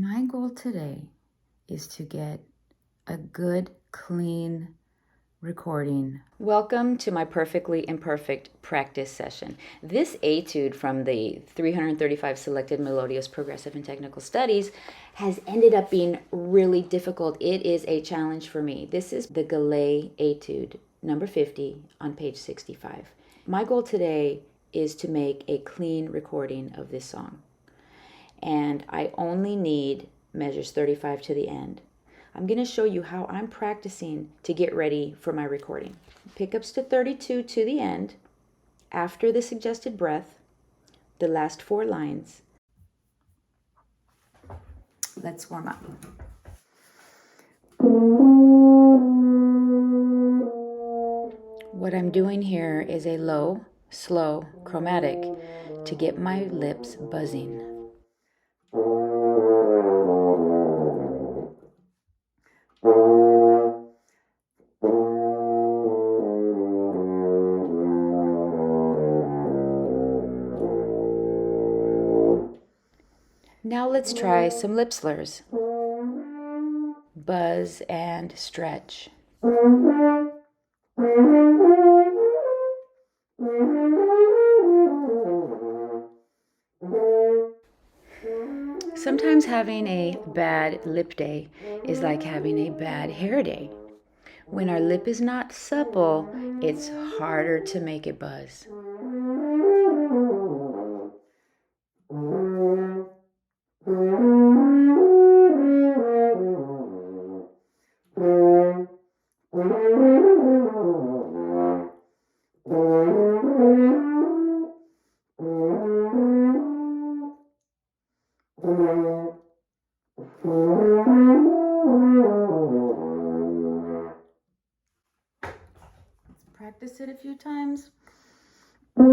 My goal today is to get a good, clean recording. Welcome to my perfectly imperfect practice session. This etude from the 335 Selected Melodious, Progressive, and Technical Studies has ended up being really difficult. It is a challenge for me. This is the Gallay Etude, number 50 on page 65. My goal today is to make a clean recording of this song. And I only need measures 35 to the end. I'm going to show you how I'm practicing to get ready for my recording. Pickups to 32 to the end, after the suggested breath, the last 4 lines. Let's warm up. What I'm doing here is a low, slow chromatic to get my lips buzzing. Now let's try some lip slurs. Buzz and stretch. Sometimes having a bad lip day is like having a bad hair day. When our lip is not supple, it's harder to make it buzz. Practice it a few times. I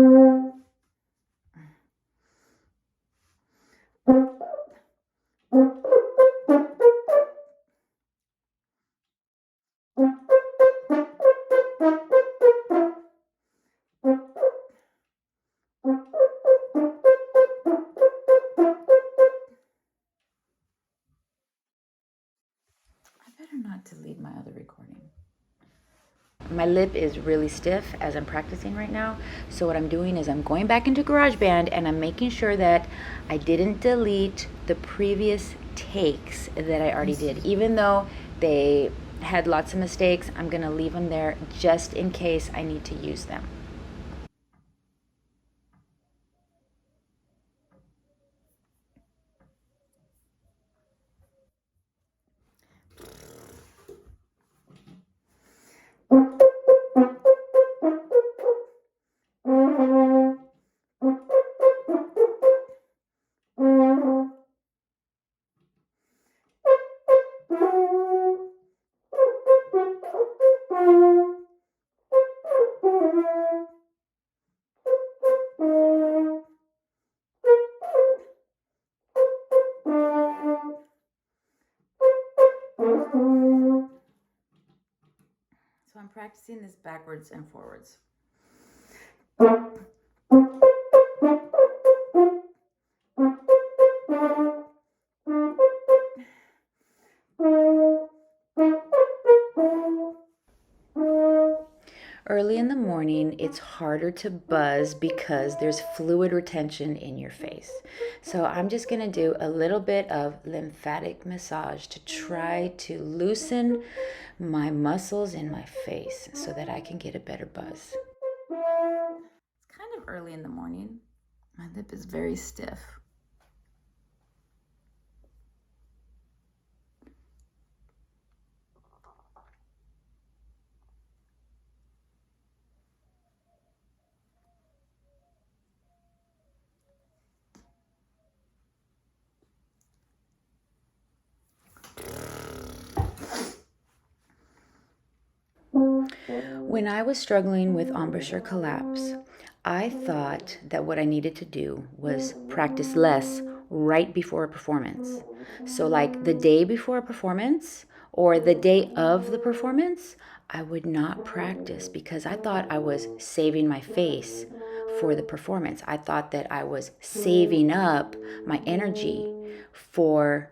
better not delete my other recording. My lip is really stiff as I'm practicing right now. So what I'm doing is I'm going back into GarageBand and I'm making sure that I didn't delete the previous takes that I already did. Even though they had lots of mistakes, I'm going to leave them there just in case I need to use them. So I'm practicing this backwards and forwards. Early in the morning, it's harder to buzz because there's fluid retention in your face. So I'm just going to do a little bit of lymphatic massage to try to loosen my muscles in my face so that I can get a better buzz. It's kind of early in the morning. My lip is very stiff. When I was struggling with embouchure collapse, I thought that what I needed to do was practice less right before a performance. So like the day before a performance or the day of the performance, I would not practice because I thought I was saving my face for the performance. I thought that I was saving up my energy for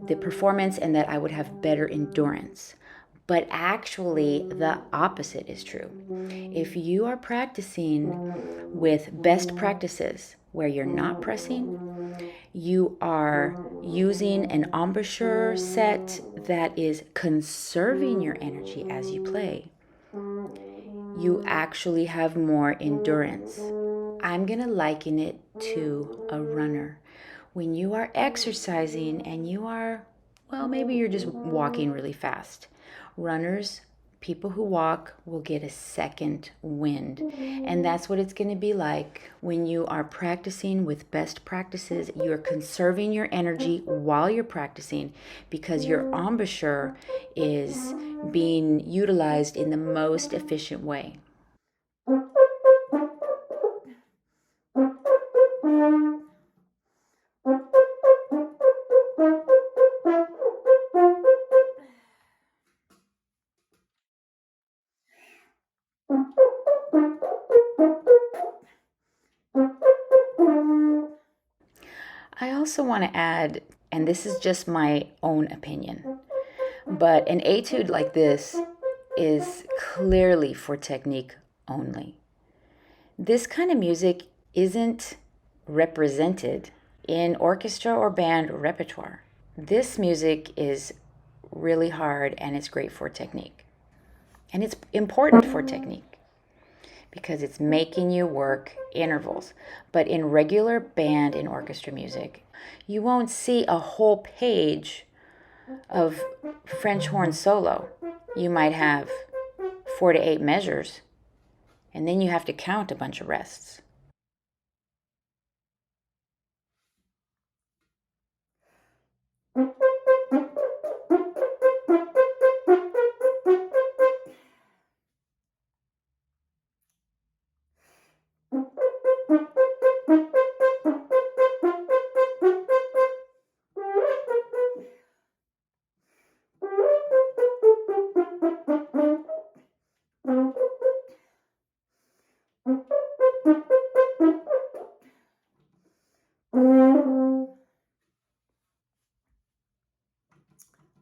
the performance and that I would have better endurance. But actually, the opposite is true. If you are practicing with best practices where you're not pressing, you are using an embouchure set that is conserving your energy as you play, you actually have more endurance. I'm going to liken it to a runner. When you are exercising and you are, well, maybe you're just walking really fast. Runners, people who walk, will get a second wind. And that's what it's going to be like when you are practicing with best practices. You're conserving your energy while you're practicing because your embouchure is being utilized in the most efficient way. I also want to add, and this is just my own opinion, but an etude like this is clearly for technique only. This kind of music isn't represented in orchestra or band repertoire. This music is really hard and it's great for technique. And it's important for technique because it's making you work intervals. But in regular band and orchestra music, you won't see a whole page of French horn solo. You might have 4 to 8 measures, and then you have to count a bunch of rests.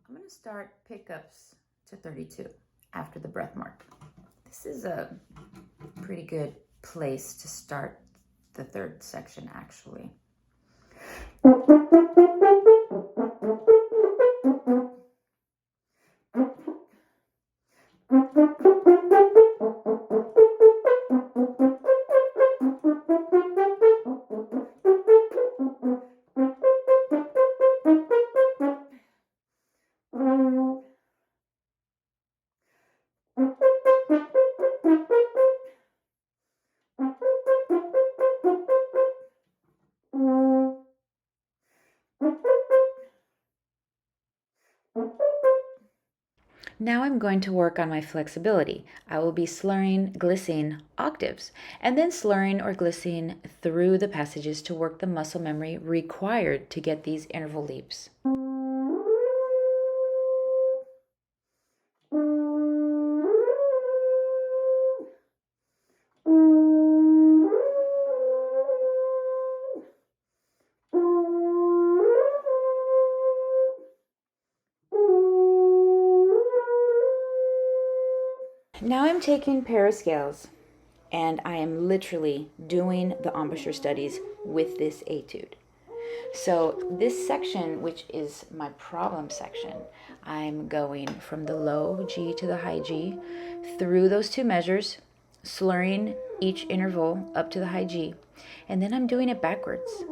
I'm going to start pickups to 32 after the breath mark. This is a pretty good place to start the third section, actually. Now I'm going to work on my flexibility. I will be slurring, glissing octaves, and then slurring or glissing through the passages to work the muscle memory required to get these interval leaps. Now I'm taking parascales, and I am literally doing the embouchure studies with this etude. So this section, which is my problem section, I'm going from the low G to the high G through those 2 measures, slurring each interval up to the high G, and then I'm doing it backwards.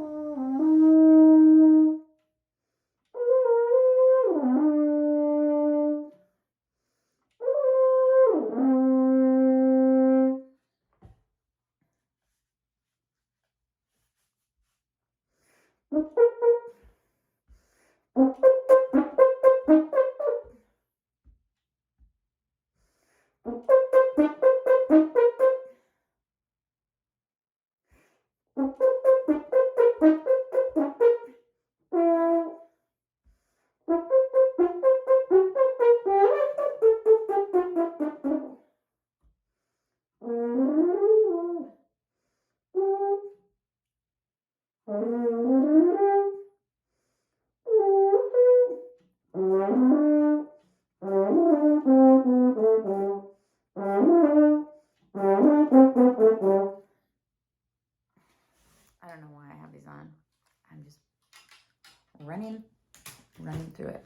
running through it.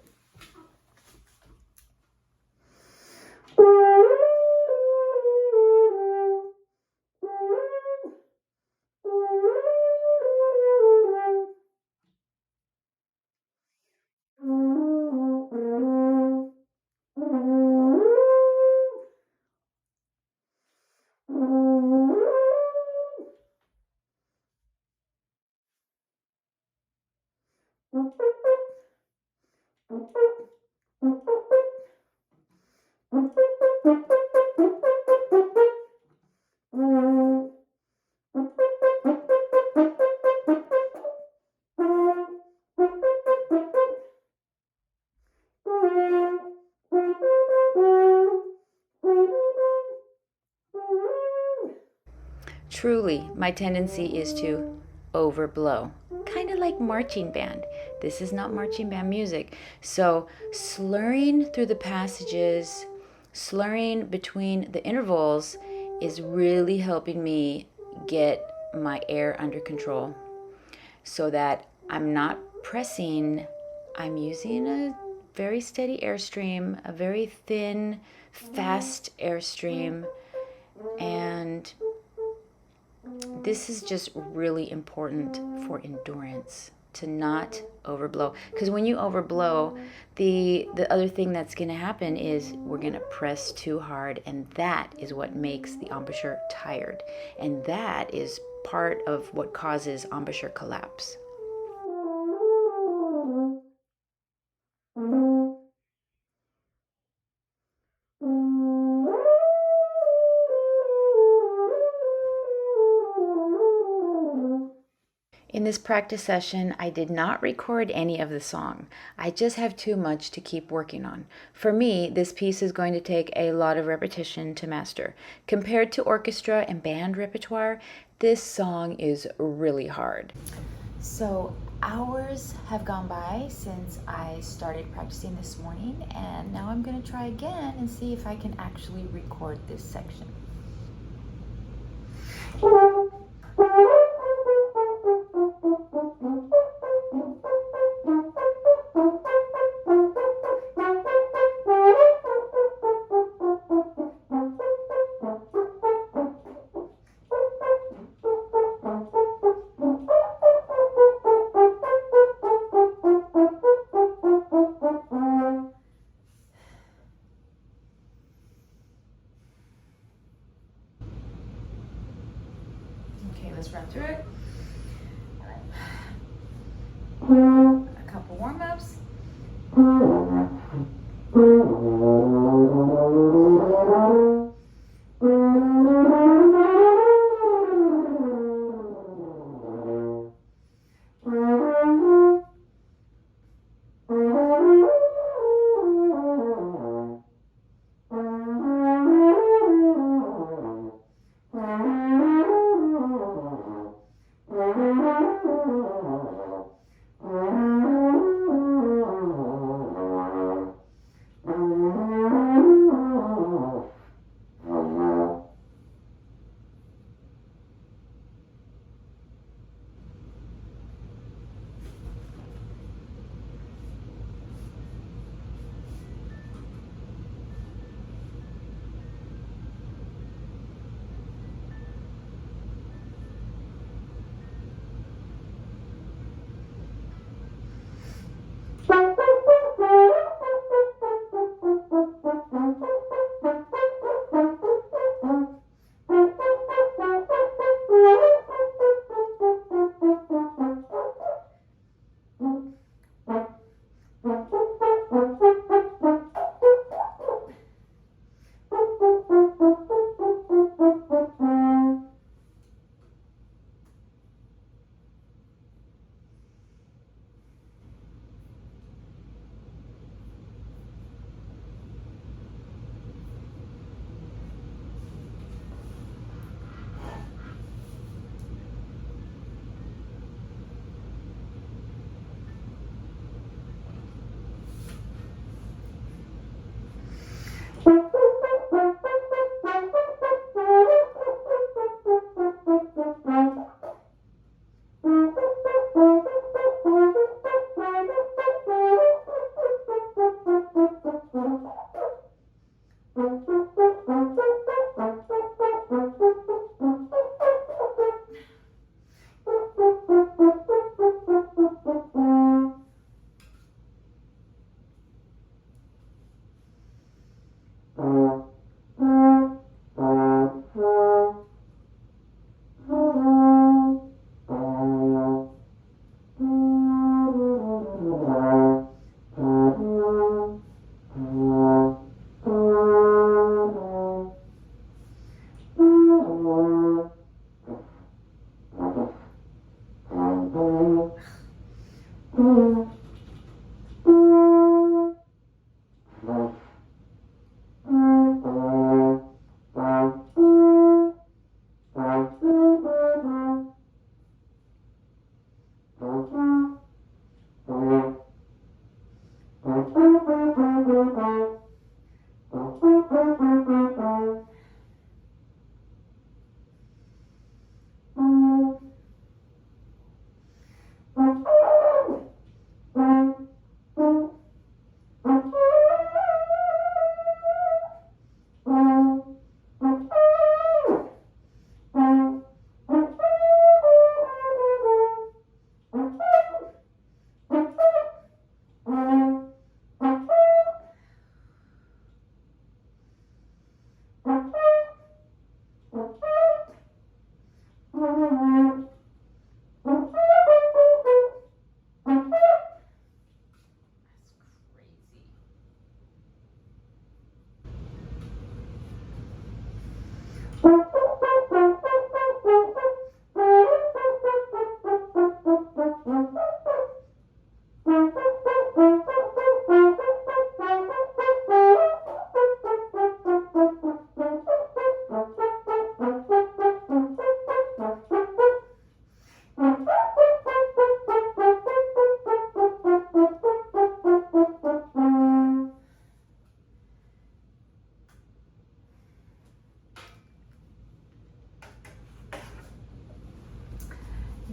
Truly, my tendency is to overblow, kind of like marching band. This is not marching band music. So, slurring through the passages, slurring between the intervals is really helping me get my air under control so that I'm not pressing. I'm using a very steady airstream, a very thin, fast airstream, and this is just really important for endurance, to not overblow, because when you overblow, the other thing that's going to happen is we're going to press too hard, and that is what makes the embouchure tired, and that is part of what causes embouchure collapse. In this practice session, I did not record any of the song. I just have too much to keep working on. For me, this piece is going to take a lot of repetition to master. Compared to orchestra and band repertoire, this song is really hard. So hours have gone by since I started practicing this morning, and now I'm going to try again and see if I can actually record this section. Okay, let's run through it. A couple warm-ups.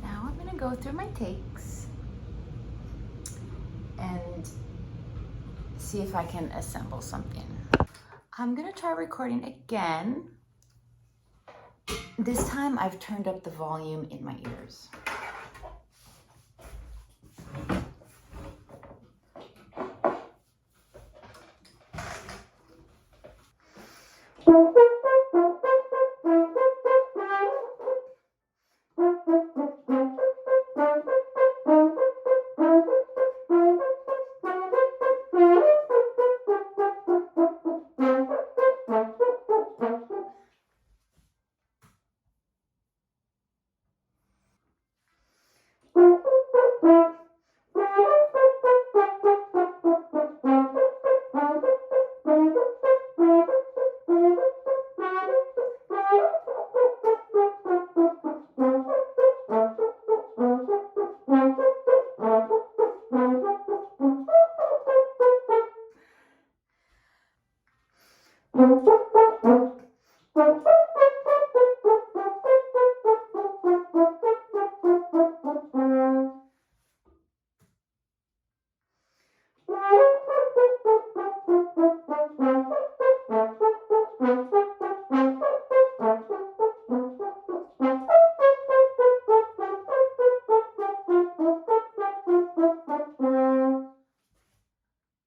Now I'm going to go through my takes and see if I can assemble something. I'm going to try recording again. This time I've turned up the volume in my ears.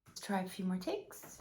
Let's try a few more takes.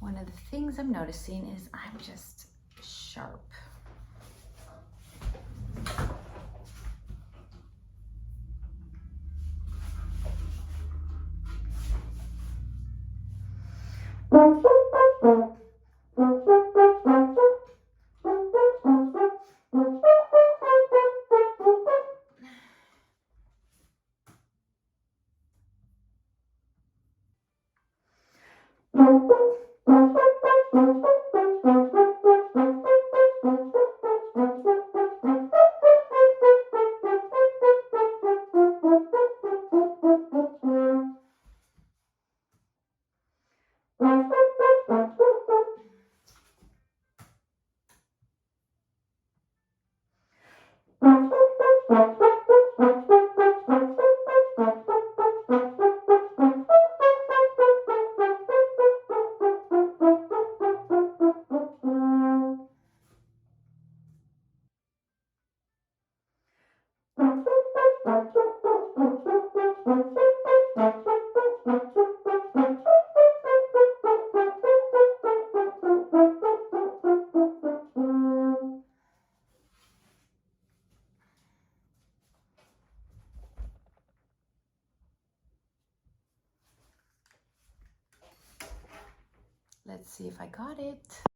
One of the things I'm noticing is I'm just sharp. Let's see if I got it.